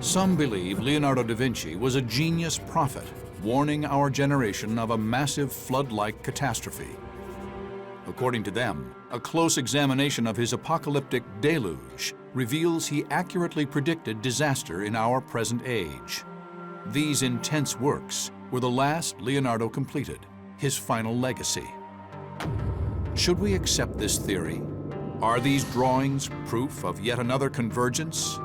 Some believe Leonardo da Vinci was a genius prophet, warning our generation of a massive flood-like catastrophe. According to them, a close examination of his apocalyptic deluge reveals he accurately predicted disaster in our present age. These intense works were the last Leonardo completed, his final legacy. Should we accept this theory? Are these drawings proof of yet another convergence?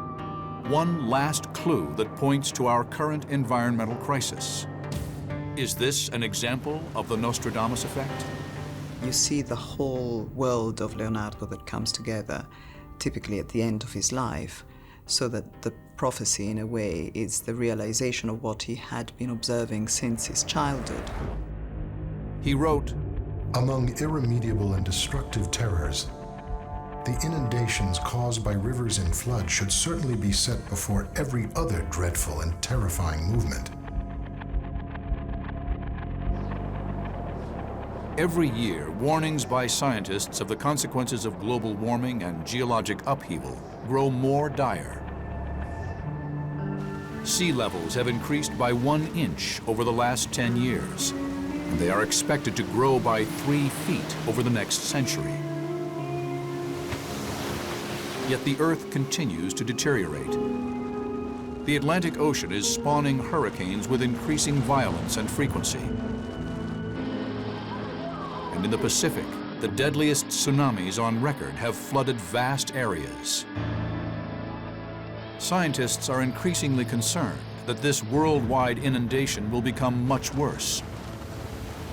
One last clue that points to our current environmental crisis. Is this an example of the Nostradamus effect? You see the whole world of Leonardo that comes together, typically at the end of his life, so that the prophecy, in a way, is the realization of what he had been observing since his childhood. He wrote, "Among irremediable and destructive terrors, the inundations caused by rivers in flood should certainly be set before every other dreadful and terrifying movement." Every year, warnings by scientists of the consequences of global warming and geologic upheaval grow more dire. Sea levels have increased by 1 inch over the last 10 years, and they are expected to grow by 3 feet over the next century. Yet the Earth continues to deteriorate. The Atlantic Ocean is spawning hurricanes with increasing violence and frequency. And in the Pacific, the deadliest tsunamis on record have flooded vast areas. Scientists are increasingly concerned that this worldwide inundation will become much worse.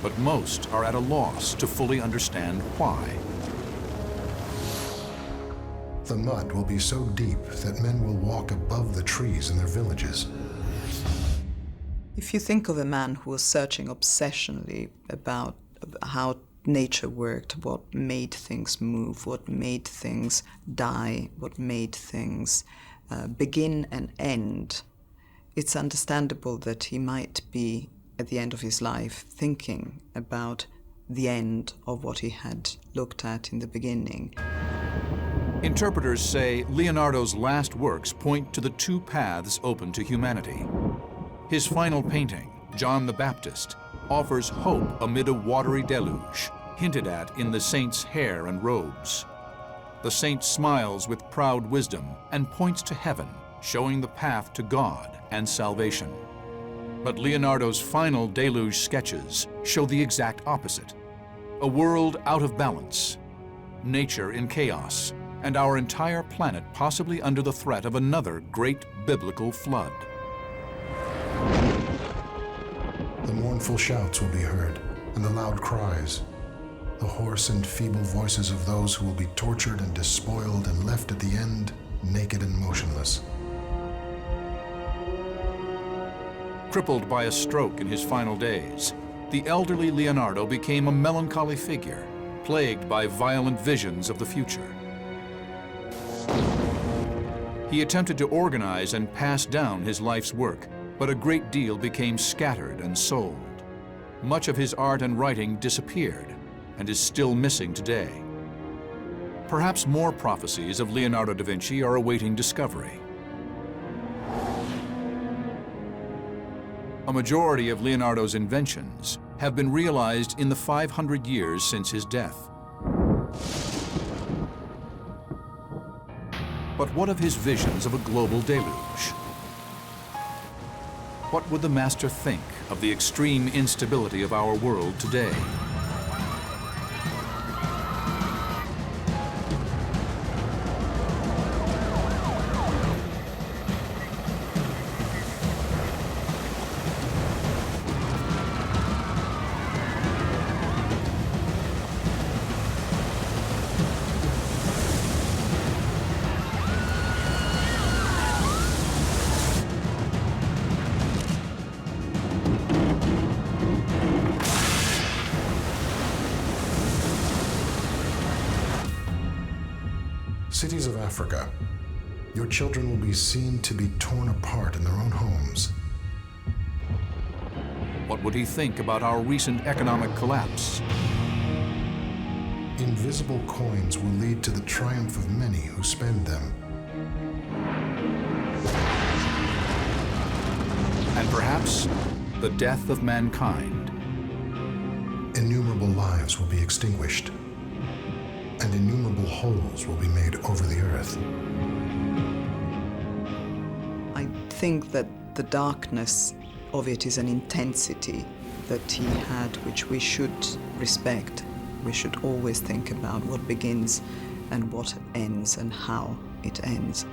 But most are at a loss to fully understand why. The mud will be so deep that men will walk above the trees in their villages. If you think of a man who was searching obsessionally about how nature worked, what made things move, what made things die, what made things begin and end, it's understandable that he might be, at the end of his life, thinking about the end of what he had looked at in the beginning. Interpreters say Leonardo's last works point to the 2 paths open to humanity. His final painting, John the Baptist, offers hope amid a watery deluge, hinted at in the saint's hair and robes. The saint smiles with proud wisdom and points to heaven, showing the path to God and salvation. But Leonardo's final deluge sketches show the exact opposite: a world out of balance, nature in chaos, and our entire planet possibly under the threat of another great biblical flood. The mournful shouts will be heard, and the loud cries, the hoarse and feeble voices of those who will be tortured and despoiled and left at the end naked and motionless. Crippled by a stroke in his final days, the elderly Leonardo became a melancholy figure, plagued by violent visions of the future. He attempted to organize and pass down his life's work, but a great deal became scattered and sold. Much of his art and writing disappeared and is still missing today. Perhaps more prophecies of Leonardo da Vinci are awaiting discovery. A majority of Leonardo's inventions have been realized in the 500 years since his death. But what of his visions of a global deluge? What would the master think of the extreme instability of our world today? Cities of Africa, your children will be seen to be torn apart in their own homes. What would he think about our recent economic collapse? Invisible coins will lead to the triumph of many who spend them. and perhaps the death of mankind. Innumerable lives will be extinguished, and innumerable holes will be made over the earth. I think that the darkness of it is an intensity that he had, which we should respect. We should always think about what begins and what ends and how it ends.